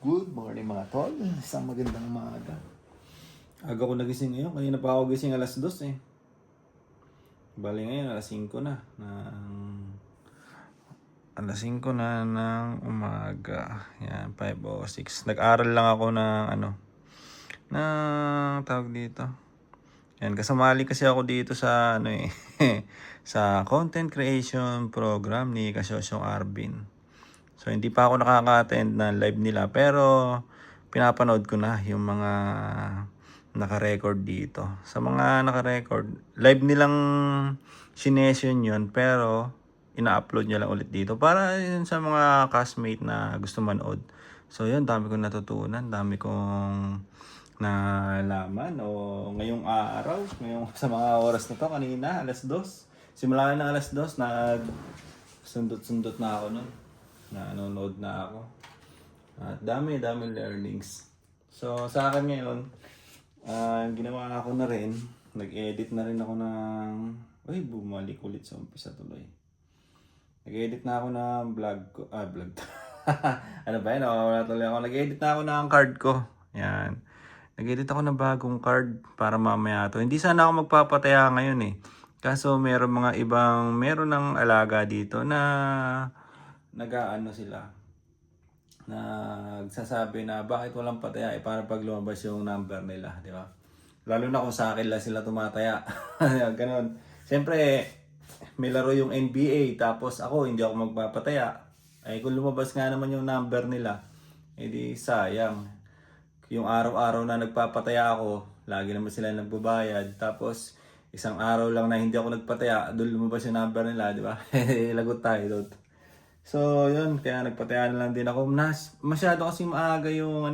Good morning mga tol. Isang magandang umaga. Aga ko nagising ngayon. Kanina pa ako gising alas 2 eh. Bali ngayon alas 5 na. Alas 5 na ng umaga. Yan, 5:06. Nag-aral lang ako ng tawag dito. Yan, kasumali kasi ako dito sa sa content creation program ni Kasosyong Arvin. So hindi pa ako nakaka-attend ng live nila pero pinapanood ko na yung mga naka-record dito. Sa mga naka-record, live nilang sinesyon yun pero ina-upload niya lang ulit dito para yun sa mga classmate na gusto manood. So yun, dami kong natutunan, dami kong nalaman ngayong araw, sa mga oras na to kanina, alas 2. Simula na alas 2, sundot-sundot na ako nun. Nanonood na ako. At dami learnings. So sa akin ngayon, ginawa ko na rin, nag-edit na rin ako ng, bumalik ulit sa umpisa tuloy. Nag-edit na ako ng vlog ko, vlog. Ano ba yan? Wala tuloy ako. Nag-edit na ako ng card ko. Yan. Nag-edit ako ng bagong card para mamaya to. Hindi sana ako magpapataya ngayon eh. Kaso meron ng alaga dito na sila, nagsasabi na bakit walang pataya para pag lumabas yung number nila, di ba? Lalo na kung sa akin lang sila tumataya. Ganon. Siyempre, may laro yung NBA, tapos ako hindi ako magpapataya. Ay kung lumabas nga naman yung number nila, edi sayang. Yung araw-araw na nagpapataya ako, lagi naman sila nagbabayad. Tapos, isang araw lang na hindi ako nagpataya, doon lumabas yung number nila, di ba? Lagot tayo doon. So, yun. Kaya nagpataya na lang din ako. Masyado kasi maaga yung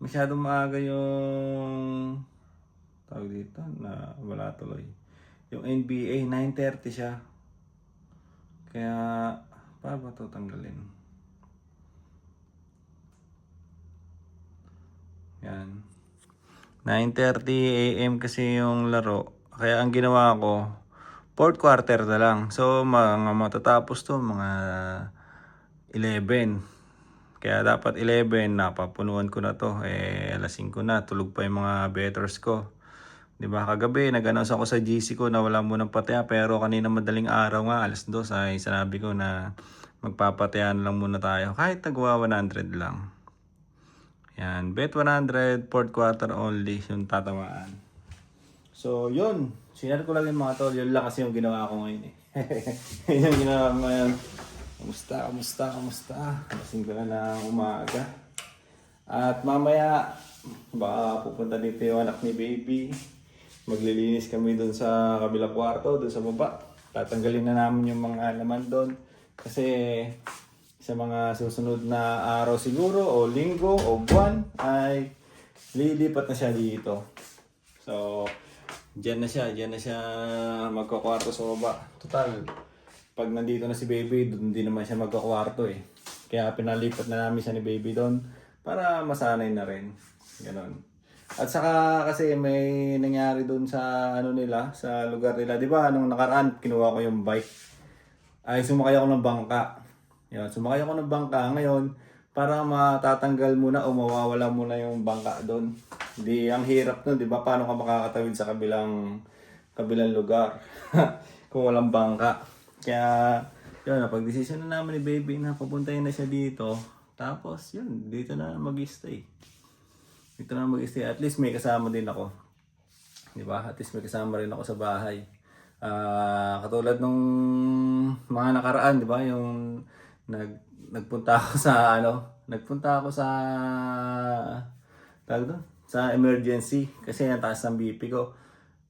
Masyado maaga yung tawag dito na wala tuloy. Yung NBA, 9:30 siya. Kaya, paano ba ito tanggalin? Yan. 9:30 AM kasi yung laro. Kaya ang ginawa ko, fourth quarter na lang. So, mga matatapos to, mga 11. Kaya dapat 11, napapunuan ko na to. Alas 5 na, tulog pa yung mga bettors ko. Diba, kagabi, nag-announce ako sa GC ko na wala munang pataya. Pero kanina madaling araw nga, alas 2, ay sinabi ko na magpapatayan lang muna tayo. Kahit nagwa 100 lang. Yan, bet 100, fourth quarter only, yung tatamaan. So, yun. Sinare ko lang yung mga tol. Yun lang kasi yung ginawa ko ngayon eh. Yun yung ginawa ko ngayon. Kamusta? Kasing ko na ng umaga. At mamaya, baka pupunta dito yung anak ni baby. Maglilinis kami doon sa kabilang kwarto, doon sa baba. Tatanggalin na namin yung mga laman doon. Kasi sa mga susunod na araw siguro, o linggo, o buwan, ay lilipat na siya dito. So, Diyan na siya magkakwarto sa baba. Total, pag nandito na si baby, doon din naman siya magkakwarto eh. Kaya pinalipat na namin siya ni baby doon para masanay na rin. Ganon. At saka kasi may nangyari doon sa sa lugar nila. Di ba, nung nakaraan, kinuha ko yung bike. Ay, sumakay ako ng bangka. Yan, sumakay ako ng bangka ngayon para matatanggal muna o mawawala muna yung bangka doon. Di ang hirap nun, di ba? Paano ka makakatawid sa kabilang lugar kung walang bangka. Kaya, yun, napag-desisyon na namin ni baby na papuntahin na siya dito. Tapos, yun, dito na mag-stay. At least may kasama din ako. Di ba? At least may kasama rin ako sa bahay. Katulad nung mga nakaraan, di ba? Yung nagpunta ako sa tawag doon, sa emergency kasi nataas ang BP ko.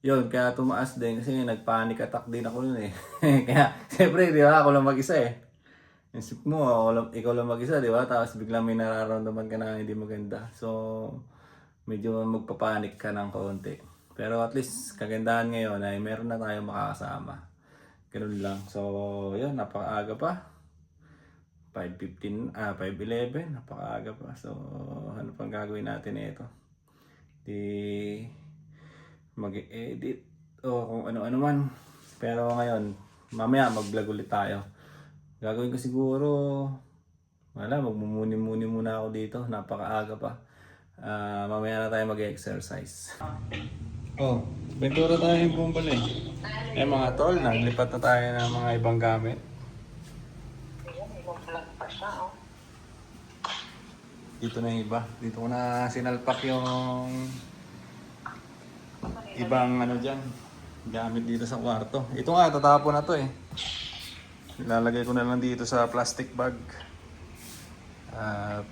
Yun, kaya tumaas din kasi nagpanic attack din ako nun eh. Kaya, siyempre, di ba, ako lang mag-isa eh. Isip mo, ikaw lang mag-isa, di ba? Tapos biglang may nararamdaman ka na hindi maganda. So, medyo magpapanik ka ng konti. Pero at least, kagandahan ngayon ay meron na tayong makakasama. Ganun lang. So, yun, napakaaga pa. 5:11, napakaaga pa. So, ano pang gagawin natin ito? Di mag-edit o kung ano-ano man. Pero ngayon, mamaya mag-vlog ulit tayo. Gagawin ko siguro Wala, magmumuni-muni muna ako dito. Napakaaga pa. Mamaya na tayo mag-exercise. Oh, pintura tayo yung bumbal eh. Eh mga tol, naglipat na tayo ng mga ibang gamit. Dito na yung iba. Dito ko na sinalpak yung ibang ano dyan. Gamit dito sa kwarto. Ito nga, tatapon na to eh. Ilalagay ko na lang dito sa plastic bag. At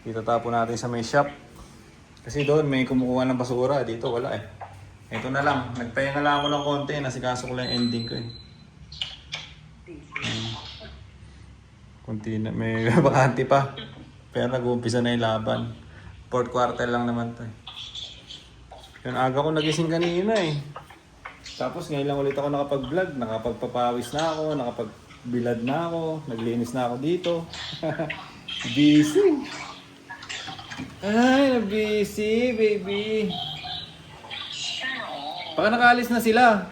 itatapon natin sa may shop. Kasi doon may kumukuha ng basura. Dito wala eh. Ito na lang. Nagpahinga lang ako ng konti. Nasikaso ko lang yung ending ko eh. Kunti na. May bakante pa. Pero nag-uumpisa na yung laban. 4th quarter lang naman to eh. Yung aga ko nagising kanina eh. Tapos ngayon lang ulit ako nakapag-vlog. Nakapagpapawis na ako. Nakapagbilad na ako. Naglinis na ako dito. Busy. Ay, na-busy, baby. Baka nakaalis na sila.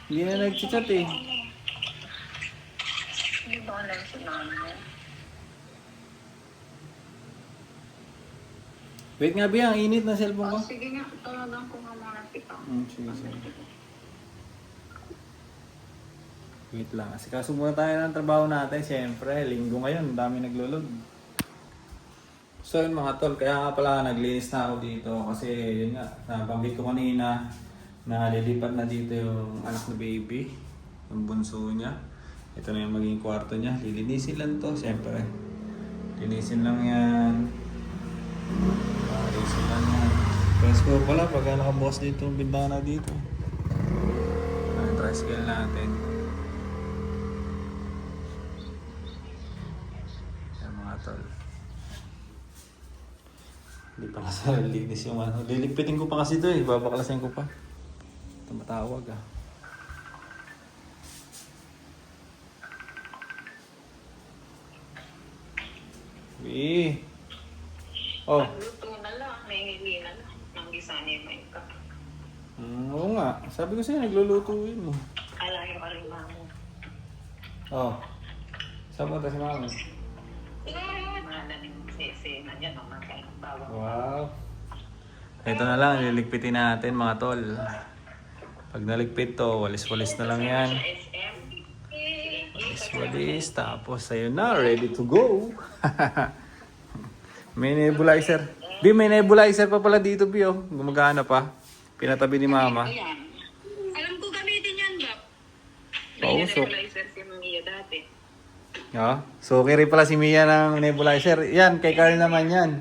Hindi na nag-chat eh. Hindi ba alam si mama? Wait nga, Bia. Ang init na cellphone ko. Sige nga, tawagan ko nga muna kita. Sige. Wait lang. Asikaso muna tayo ng trabaho natin. Siyempre, linggo ngayon. Ang dami naglulog. So yun mga tol, kaya nga pala naglinis na ako dito. Kasi yun nga, nabanggit ko kanina na lilipat na dito yung anak ni baby. Yung bunso niya. Ito na yung maging kwarto niya. Lilinisin lang to. Siyempre, linisin lang yan. Linisin lang yan. Presko pala pag nakabukas dito yung bintana dito. Tricycle natin. Tol. Hindi pa nasa linis yung ano. Liligpitin ko pa kasi ito eh. Babaklasin ko pa. Tumatawag ah. Wee. Oh. Luto na lang, nahihili na lang. Nang gisani mo ka. Oo nga. Sabi ko sa'yo, nagluluto yun eh. Alayo ka rin mamo. Oh. Saan punta si mama? Wow. Ito na lang, liligpitin natin mga tol. Pag naligpit to, walis-walis na lang yan. Walis-walis, tapos ayun na, ready to go. May nebulizer. Bi, may nebulizer pa pala dito, Bi, oh. Gumagana pa. Pinatabi ni mama. Alam ko gamitin yan, Bap. Oo, May so. nebulizer si Mia dati. Oh, so okay rin pala si Mia ng nebulizer. Yan, kay Carl naman yan.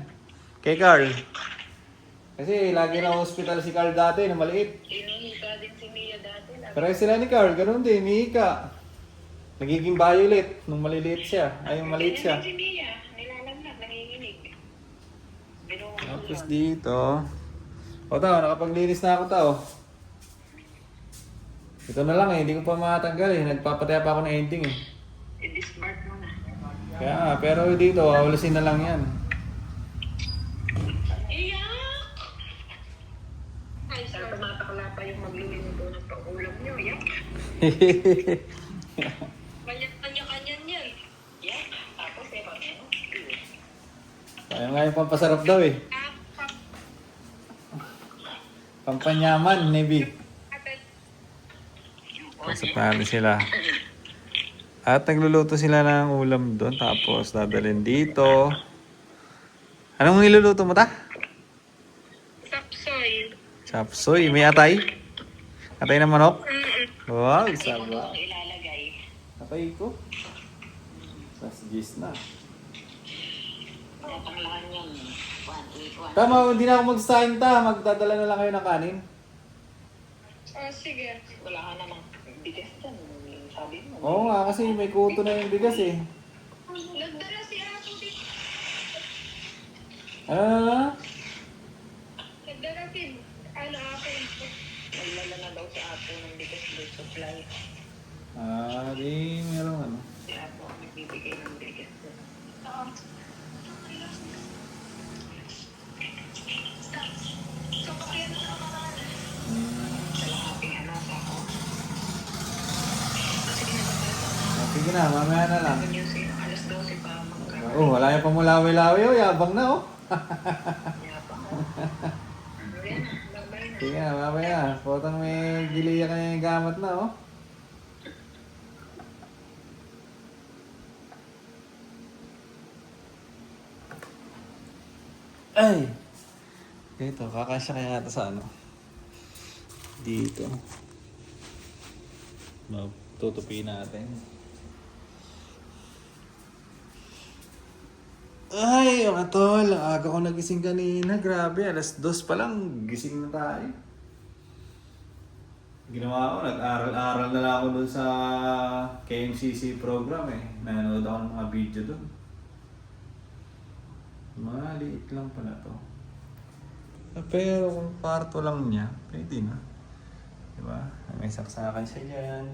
Kay Carl. Kasi lagi na hospital si Carl dati na maliit. Inihika din si Mia dati. Pero sila ni Carl, ganun din, hinihika. Nagiging violet nung maliliit siya. Ay, yung maliit siya. Si Mia, nilalaglag, nanginginig. Tapos dito. O tao, nakapaglinis na ako tao. Ito na lang eh, hindi ko pa matanggal eh. Nagpapataya pa ako ng ending eh. I-dismart mo na. Kaya nga, pero dito, awalasin na lang yan. Ay, sir, tumatakla pa yung magluluto ng paulam nyo, yan. Kanya-kanya yan. Yan, tapos eh, ano? Kaya nga yung pampasarap daw eh. Pampanyaman, Nebi. Pasok natin sila. At nagluluto sila ng ulam doon. Tapos dadalhin dito. Anong niluluto mo ta? Sapsoy. Chapsoy. May atay? Atay ng manok? Wow, sarap. Ilalagay. Atay ko. Sasgis na. Panglahan yan. 1, 8, 1. Tama, hindi na ako magsasaing ta. Magdadala na lang kayo ng kanin. Oh, sige. Wala ka namang bigas dyan. Sabi mo. Oo nga, kasi may kuto na yung bigas eh. Nagdala si Ato dito. Ah? Nagdala si ano ako. Naglala na daw si Ato ng bigas doon supply. Di meron ano. Si Ato ang nagbibigay ng bigas doon. So, kaya na naman. Kalahating ano sa ako. Sige na, mamaya na lang. Alas 12 pa Oh, wala yung pamulawi-lawi oh. Yabang na oh. Yabang ko. Yan na, babay na. Sige na, mamaya. Potang may giliya ka yung gamat na oh. Ay! Ito, kakasya kaya ito sa ano? Dito. Tutupi natin. Ay, mga tol. Ang aga ko nagising kanina. Grabe, alas 2 pa lang. Gising na tayo. Ginawa ko, nag-aral-aral na lang ako dun sa KMCC program eh. Nanonood ako ng mga video dun. Maliit lang pala to. Pero kung kwarto lang niya, pwede na. Diba? May saksakan siya dyan.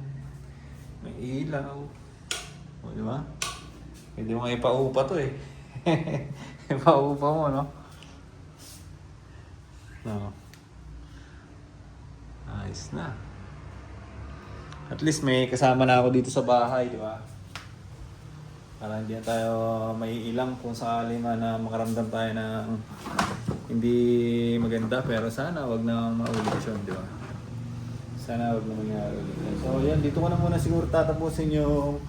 May ilaw. O, diba? Pwede mo nga ipaupa to eh. Ipaupa mo, no? No. Ayos na. At least may kasama na ako dito sa bahay, di ba? Para hindi na tayo maiilang kung sakali man na makaramdam tayo ng hindi maganda. Pero sana wag na maulit yun, di ba? Sana wag na mangyari ulit yun. So yan, dito ko na muna siguro tatapusin yung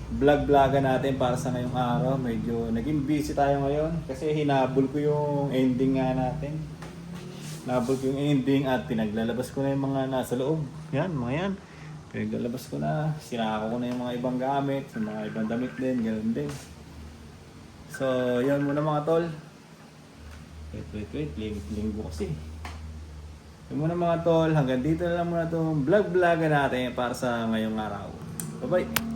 vlog-vlogan natin para sa ngayong araw. Medyo naging busy tayo ngayon kasi hinabol ko yung ending nga natin. Hinabol ko yung ending at pinaglalabas ko na yung mga nasa loob. Yan, mga yan. Pinaglalabas ko na, sinako ko na yung mga ibang gamit, yung mga ibang damit din, ganoon din. So, yan muna mga tol. Wait, linggo kasi. Yan muna mga tol, hanggang dito na lang muna itong vlog-vlogan natin para sa ngayong araw. Bye-bye!